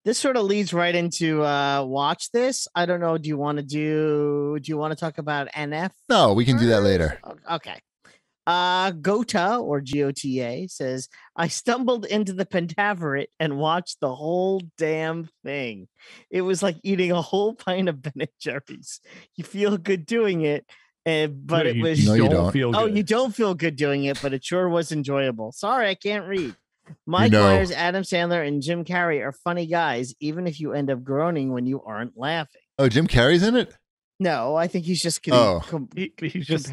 This sort of leads right into watch this. I don't know. Do you want to talk about NF? No, we can do that later. Okay. Gota or GOTA says, I stumbled into the Pentaverate and watched the whole damn thing. It was like eating a whole pint of Ben & Jerry's. You feel good doing it, but it was... No, you don't. Feel good. Oh, you don't feel good doing it, but it sure was enjoyable. Sorry, I can't read. Mike Myers, Adam Sandler, and Jim Carrey are funny guys, even if you end up groaning when you aren't laughing. Oh, Jim Carrey's in it? No, I think he's just kidding. He's just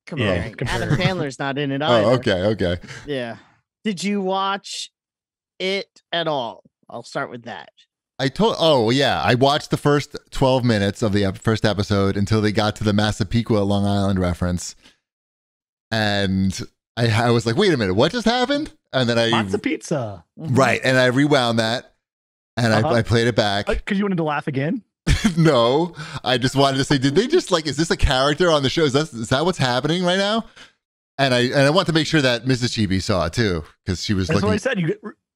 comparing. Yeah, Adam Sandler's not in it either. Oh, okay. Yeah. Did you watch it at all? I'll start with that. I watched the first 12 minutes of the first episode until they got to the Massapequa, Long Island reference. And I was like, wait a minute, what just happened? And then Lots of pizza. Right. And I rewound that and I played it back. Because you wanted to laugh again? No, I just wanted to say, did they just is this a character on the show? Is that what's happening right now? And I want to make sure that Mrs. Chibi saw it too, because she was That's looking. what I said.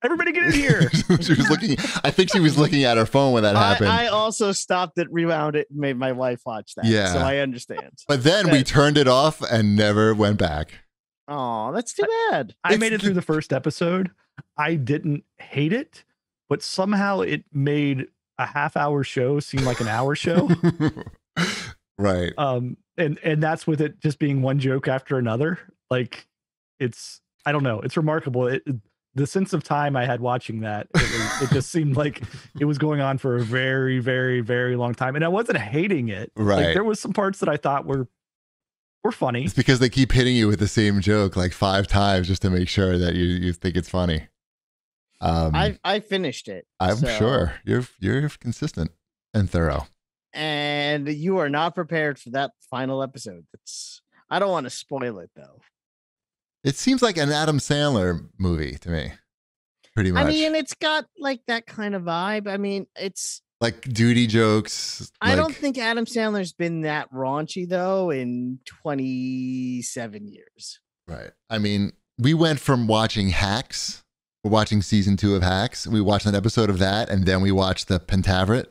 Everybody get in here. She was looking. I think she was looking at her phone when that happened. I also stopped it, rewound it, and made my wife watch that. Yeah. So I understand. But then we turned it off and never went back. Oh, that's too bad. I made it through the first episode. I didn't hate it, but somehow it made a half-hour show seem like an hour show. Right. And that's with it just being one joke after another. Like, I don't know. It's remarkable. The sense of time I had watching that, it just seemed like it was going on for a very, very, very long time. And I wasn't hating it. Right. Like, there was some parts that I thought were funny. It's because they keep hitting you with the same joke like 5 times just to make sure that you think it's funny. I finished it. I'm sure you're consistent and thorough. And you are not prepared for that final episode. I don't want to spoil it though. It seems like an Adam Sandler movie to me. Pretty much. I mean, it's got like that kind of vibe. I mean, it's like duty jokes. I don't think Adam Sandler's been that raunchy though in 27 years. Right. I mean, we went from watching Hacks. We're watching season 2 of Hacks. We watched an episode of that, and then we watched the Pentaverate.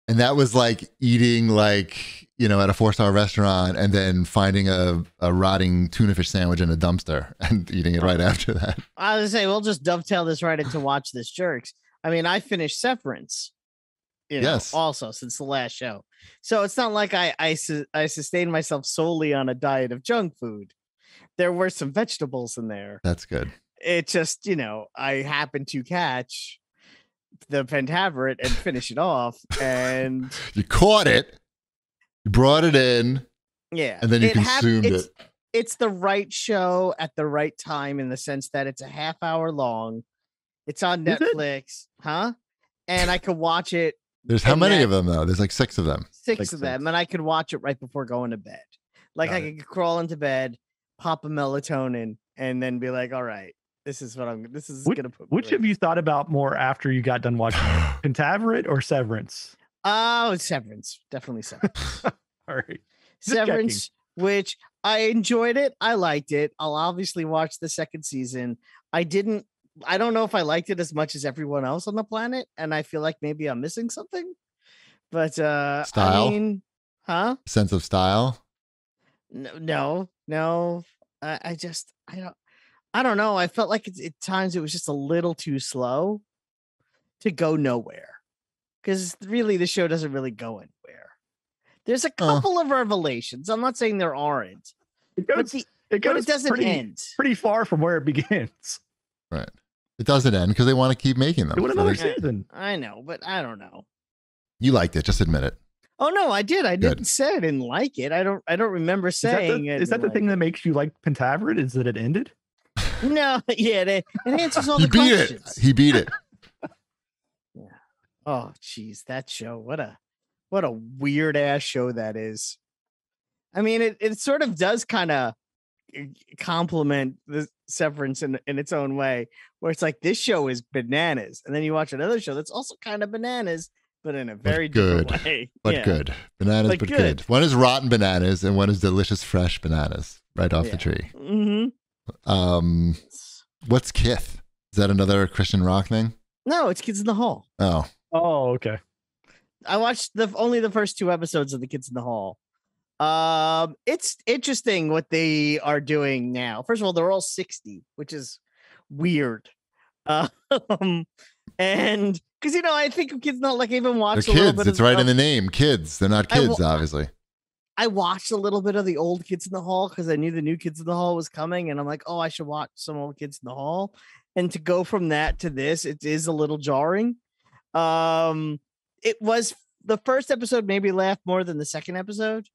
And that was like eating at a 4-star restaurant and then finding a rotting tuna fish sandwich in a dumpster and eating it right after that. I was gonna say, we'll just dovetail this right into Watch This Jerks. I mean, I finished Severance, yes, also since the last show. So it's not like I sustained myself solely on a diet of junk food. There were some vegetables in there. That's good. It just, I happened to catch the Pentaverate and finish it off, and you caught it, you brought it in, yeah, and then you consumed it. It's the right show at the right time in the sense that it's a half hour long. It's on Netflix, huh? And I could watch it. There's how many of them though? There's like 6 of them. Six of them, and I could watch it right before going to bed. Like I could crawl into bed, pop a melatonin, and then be like, all right. This is gonna put. Which have you thought about more after you got done watching Pentaverate or Severance? Oh, Severance, definitely Severance. All right, Severance, which I enjoyed it. I liked it. I'll obviously watch the second season. I don't know if I liked it as much as everyone else on the planet, and I feel like maybe I'm missing something. But style, I mean, huh? Sense of style. No. I don't know. I felt like at times it was just a little too slow to go nowhere. Because really, the show doesn't really go anywhere. There's a couple of revelations. I'm not saying there aren't. But it doesn't end. Pretty far from where it begins. Right. It doesn't end because they want to keep making them. Do another season. I know, but I don't know. You liked it. Just admit it. Oh no, I did. I didn't say I didn't like it. I don't remember saying it. Is that the thing that makes you like Pentaverate? Is that it ended? No, yeah, it answers all the questions. He beat it. Yeah. Oh, geez, that show. What a weird ass show that is. I mean, it sort of does kind of compliment the Severance in its own way, where it's like this show is bananas, and then you watch another show that's also kind of bananas, but in a very different way. But good. Bananas, but good. One is rotten bananas, and one is delicious fresh bananas right off the tree. Mm-hmm. What's Kith? Is that another Christian rock thing? No, it's Kids in the Hall. Oh, Okay. I watched only the first 2 episodes of the Kids in the Hall. It's interesting what they are doing now. First of all, they're all 60, which is weird. And because I think of Kids not like I even watched they're a little kids. bit. It's right in the name, kids. They're not kids, obviously. I watched a little bit of the old Kids in the Hall because I knew the new Kids in the Hall was coming, and I'm like, oh, I should watch some old Kids in the Hall. And to go from that to this, it is a little jarring. It was the first episode maybe laughed more than the second episode.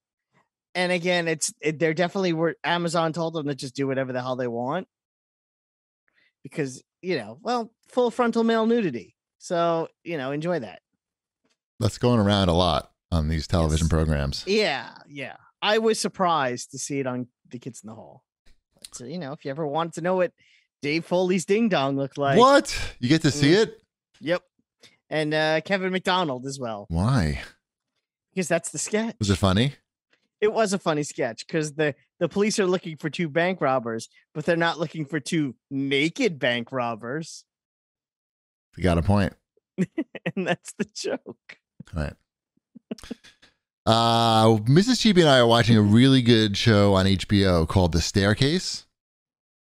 And again, they're definitely were Amazon told them to just do whatever the hell they want because full frontal male nudity. So enjoy that. That's going around a lot on these television programs. Yeah. I was surprised to see it on the Kids in the Hall. So if you ever wanted to know what Dave Foley's ding dong looked like, what you get to see it? Yep. And Kevin McDonald as well. Why? Because that's the sketch. Was it funny? It was a funny sketch because the police are looking for 2 bank robbers, but they're not looking for 2 naked bank robbers. You got a point. And that's the joke. All right. Mrs. Chibi and I are watching a really good show on HBO called The Staircase,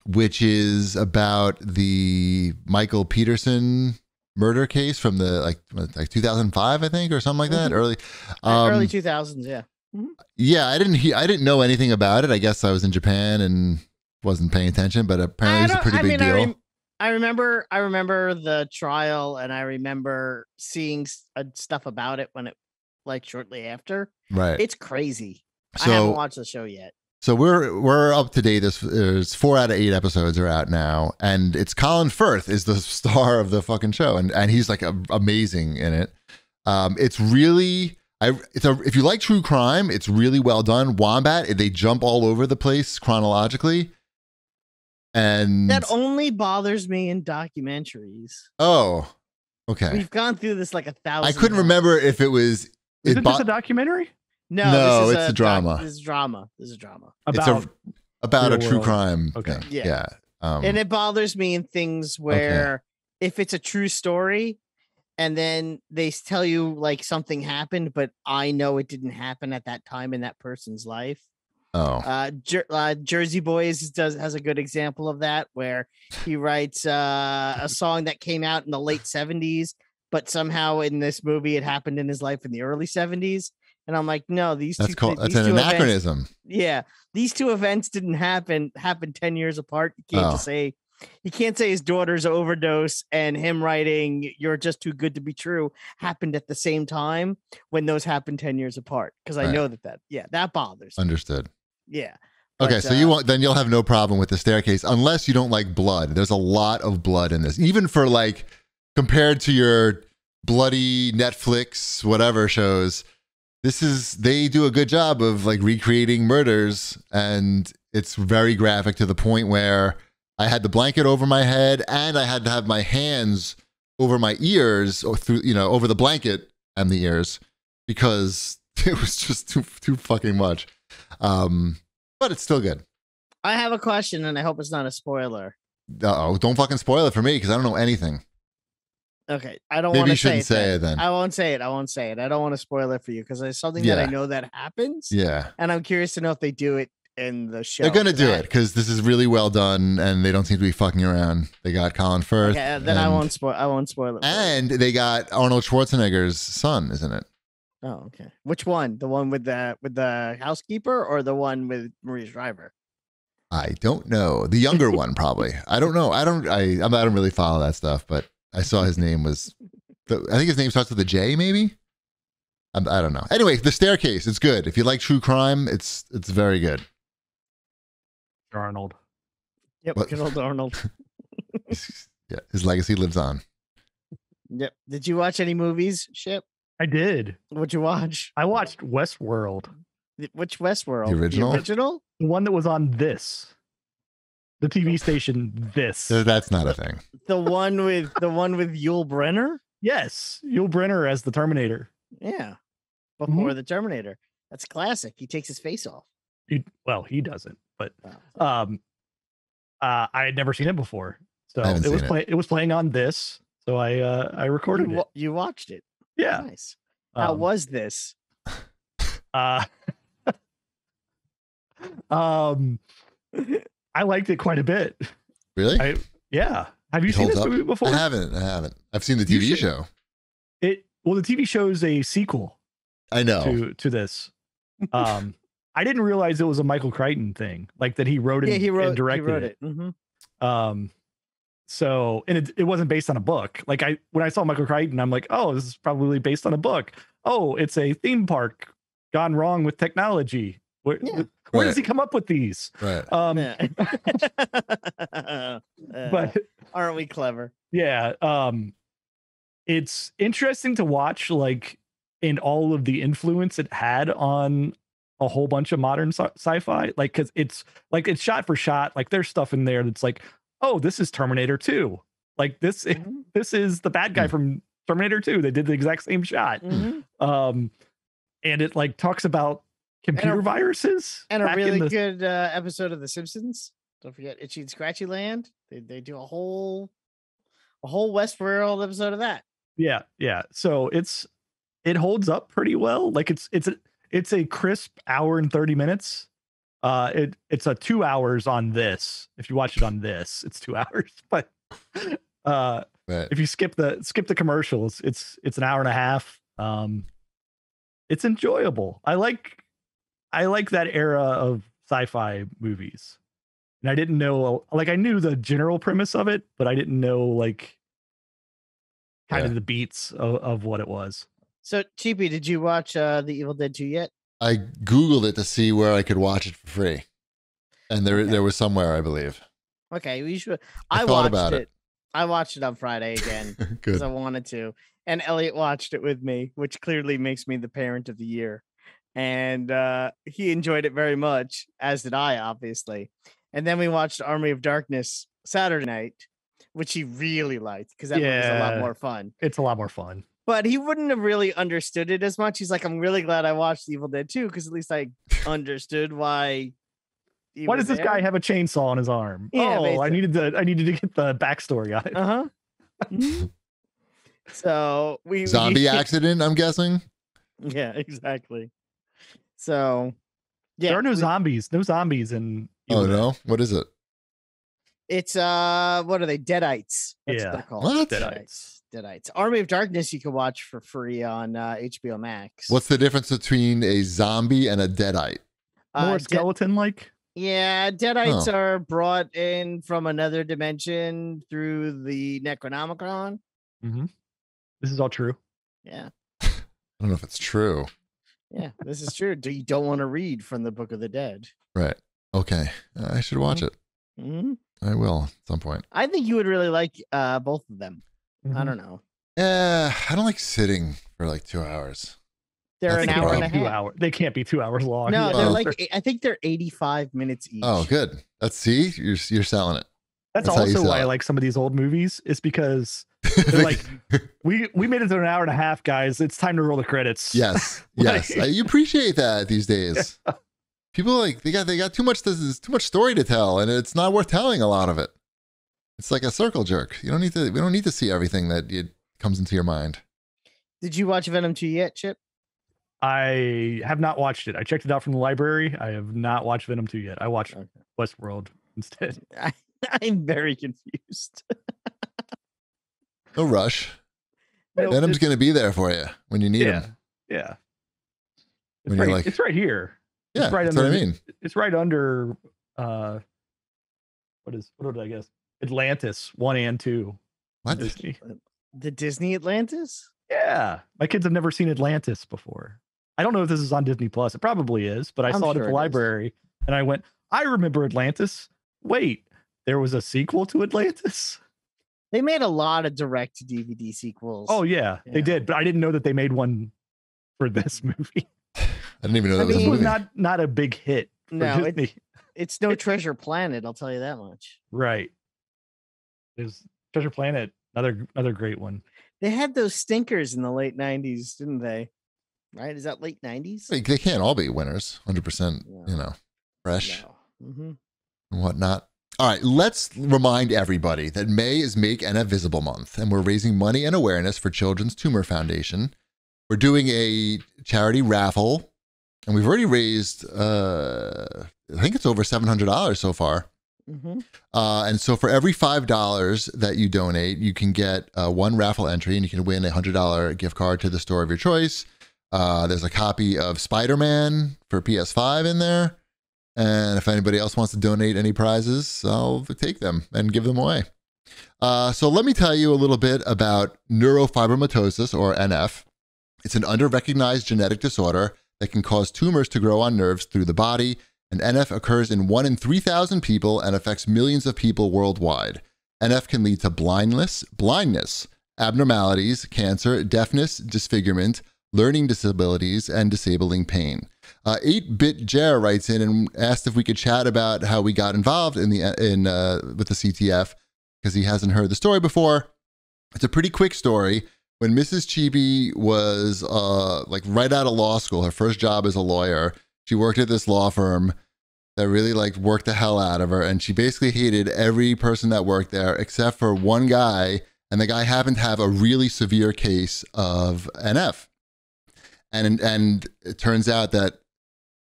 which is about the Michael Peterson murder case from the like 2005, I think, or something like that. Early 2000s, yeah. Mm-hmm. Yeah, I didn't know anything about it. I guess I was in Japan and wasn't paying attention, but apparently it's a pretty big deal. I remember the trial, and I remember seeing stuff about it when it shortly after. Right, it's crazy. So, I haven't watched the show yet. So we're up to date. There's 4 out of 8 episodes are out now, and it's Colin Firth is the star of the fucking show, and he's like amazing in it. It's really. If you like true crime, it's really well done. Wombat, they jump all over the place chronologically. And that only bothers me in documentaries. Oh, okay. We've gone through this like 1,000 I couldn't remember if it was. Is it just a documentary? No, it's a drama. This is drama. About a true crime. Okay. Thing. Yeah. And it bothers me in things where if it's a true story, and then they tell you like something happened, but I know it didn't happen at that time in that person's life. Oh, Jersey Boys has a good example of that, where he writes a song that came out in the late 70s, but somehow in this movie it happened in his life in the early 70s. And I'm like, no, that's an anachronism. These 2 events didn't happen 10 years apart. You can't say his daughter's overdose and him writing "You're Just Too Good to Be True" happened at the same time when those happened 10 years apart. Because I know that bothers me. Understood. Yeah. Okay, so you'll have no problem with The Staircase unless you don't like blood. There's a lot of blood in this, even for like compared to your bloody Netflix whatever shows. They do a good job of like recreating murders, and it's very graphic to the point where I had the blanket over my head and I had to have my hands over my ears or through, over the blanket and the ears because it was just too fucking much. But it's still good. I have a question, and I hope it's not a spoiler. Don't fucking spoil it for me because I don't know anything. Okay, I don't want to say it. Maybe you shouldn't say it then. I won't say it. I don't want to spoil it for you because there's something that I know that happens. Yeah. And I'm curious to know if they do it in the show. They're going to do it because this is really well done and they don't seem to be fucking around. They got Colin Firth. Okay, then I won't spoil it. And they got Arnold Schwarzenegger's son, isn't it? Oh, okay. Which one? The one with the housekeeper or the one with Maria Shriver? I don't know. The younger one, probably. I don't know. I don't really follow that stuff, but I saw his name was, I think his name starts with a J, maybe? I don't know. Anyway, The Staircase, it's good. If you like true crime, it's very good. Arnold. Yep, good old Arnold. Yeah, his legacy lives on. Yep. Did you watch any movies, Ship? I did. What'd you watch? I watched Westworld. Which Westworld? The original? The original? The one that was on the TV station This. That's not a thing. The one with Yul Brynner? Yes, Yul Brynner as the Terminator. Yeah. Before the Terminator. That's classic. He takes his face off. He doesn't, but I had never seen it before. So it was playing on This. So I recorded it. You watched it. Yeah. Nice. How Um, was this? I liked it quite a bit. Really? Yeah. Have you seen this movie before? I haven't. I've seen the TV show. Well, the TV show is a sequel. I know. To this. I didn't realize it was a Michael Crichton thing, like that he wrote it and directed it. Mm-hmm. So, and it wasn't based on a book. Like when I saw Michael Crichton, I'm like, oh, this is probably based on a book. Oh, it's a theme park gone wrong with technology. Where does he come up with these? Right. But aren't we clever? Yeah. It's interesting to watch, like, in all of the influence it had on a whole bunch of modern sci-fi, like, because it's shot for shot. Like, there's stuff in there that's like, oh, this is Terminator 2. Like this is the bad guy from Terminator 2. They did the exact same shot. And it like talks about computer viruses and a really good episode of The Simpsons. Don't forget Itchy and Scratchy Land. They do a whole Westworld episode of that. Yeah. So it holds up pretty well. Like it's a crisp hour and 30 minutes. It's a 2 hours on this. If you watch it on this, it's 2 hours. But if you skip the commercials, it's an hour and a half. It's enjoyable. I like that era of sci-fi movies. And I didn't know, like, I knew the general premise of it, but I didn't know, like, kind of the beats of what it was. So, Cheapy, did you watch The Evil Dead 2 yet? I Googled it to see where I could watch it for free. And there was somewhere, I believe. Okay, we should. I thought about it. I watched it on Friday again because I wanted to. And Elliot watched it with me, which clearly makes me the parent of the year. And he enjoyed it very much, as did I, obviously. And then we watched Army of Darkness Saturday night, which he really liked because that movie was a lot more fun. It's a lot more fun. But he wouldn't have really understood it as much. He's like, I'm really glad I watched Evil Dead 2 because at least I understood why. Why does this guy have a chainsaw on his arm? Yeah, basically. I needed to get the backstory on it. So zombie accident, I'm guessing. Yeah, exactly. So there are no zombies in Evil Dead. No, what is it? It's what are they? Deadites. That's what they're called. What? Deadites. Army of Darkness you can watch for free on HBO Max. What's the difference between a zombie and a deadite? More skeleton like? Yeah, Deadites are brought in from another dimension through the Necronomicon. This is all true. Yeah. I don't know if it's true. Yeah, this is true. You don't want to read from the Book of the Dead. Right. Okay. I should watch it. I will at some point. I think you would really like both of them. I don't know. I don't like sitting for like 2 hours. They're an hour and a half. They can't be 2 hours long. No, they're like, I think they're 85 minutes each. Oh, good. You're selling it. That's also why I like some of these old movies, is because they're like, we made it to an hour and a half, guys. It's time to roll the credits. Yes. Yes. You appreciate that these days. People like they got too much story to tell, and it's not worth telling a lot of it. It's like a circle jerk. We don't need to see everything that comes into your mind. Did you watch Venom 2 yet, Chip? I have not watched it. I checked it out from the library. I have not watched Venom 2 yet. I watched Westworld instead. I'm very confused. No rush. Venom's going to be there for you when you need him. Yeah. It's right here. Yeah, it's right that's under, what I mean. It's right under, what did I guess? Atlantis 1 and 2. What? Disney. The Disney Atlantis? Yeah. My kids have never seen Atlantis before. I don't know if this is on Disney Plus. It probably is, but I saw it at the library and I went, I remember Atlantis. Wait, there was a sequel to Atlantis? They made a lot of direct DVD sequels. Oh, yeah, they did. But I didn't know that they made one for this movie. I didn't even know that was a movie. Not a big hit. No, it's no Treasure Planet. I'll tell you that much. Right. There's Treasure Planet, another great one. They had those stinkers in the late 90s, didn't they? Right? Is that late 90s? They can't all be winners, 100%, fresh and whatnot. All right, let's remind everybody that May is Make NF Visible Month, and we're raising money and awareness for Children's Tumor Foundation. We're doing a charity raffle, and we've already raised, I think it's over $700 so far. Mm-hmm. And so for every $5 that you donate, you can get one raffle entry, and you can win a $100 gift card to the store of your choice. There's a copy of Spider-Man for PS5 in there. And if anybody else wants to donate any prizes, I'll take them and give them away. So let me tell you a little bit about neurofibromatosis, or NF. It's an under-recognized genetic disorder that can cause tumors to grow on nerves through the body. And NF occurs in 1 in 3,000 people and affects millions of people worldwide. NF can lead to blindness, abnormalities, cancer, deafness, disfigurement, learning disabilities, and disabling pain. 8-Bit Jer writes in and asked if we could chat about how we got involved with the CTF, because he hasn't heard the story before. It's a pretty quick story. When Mrs. Chibi was like right out of law school, her first job as a lawyer, she worked at this law firm that really like worked the hell out of her, and she basically hated every person that worked there except for one guy, and the guy happened to have a really severe case of NF. And it turns out that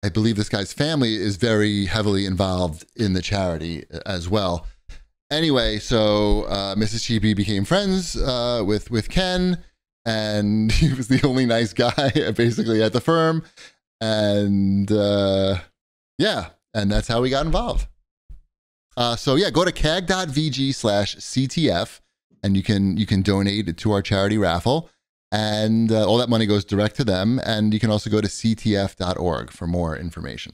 I believe this guy's family is very heavily involved in the charity as well. Anyway, so Mrs. Chibi became friends with Ken, and he was the only nice guy basically at the firm. And yeah, and that's how we got involved. So yeah, go to CAG.VG/CTF, and you can donate to our charity raffle. And all that money goes direct to them. And you can also go to ctf.org for more information.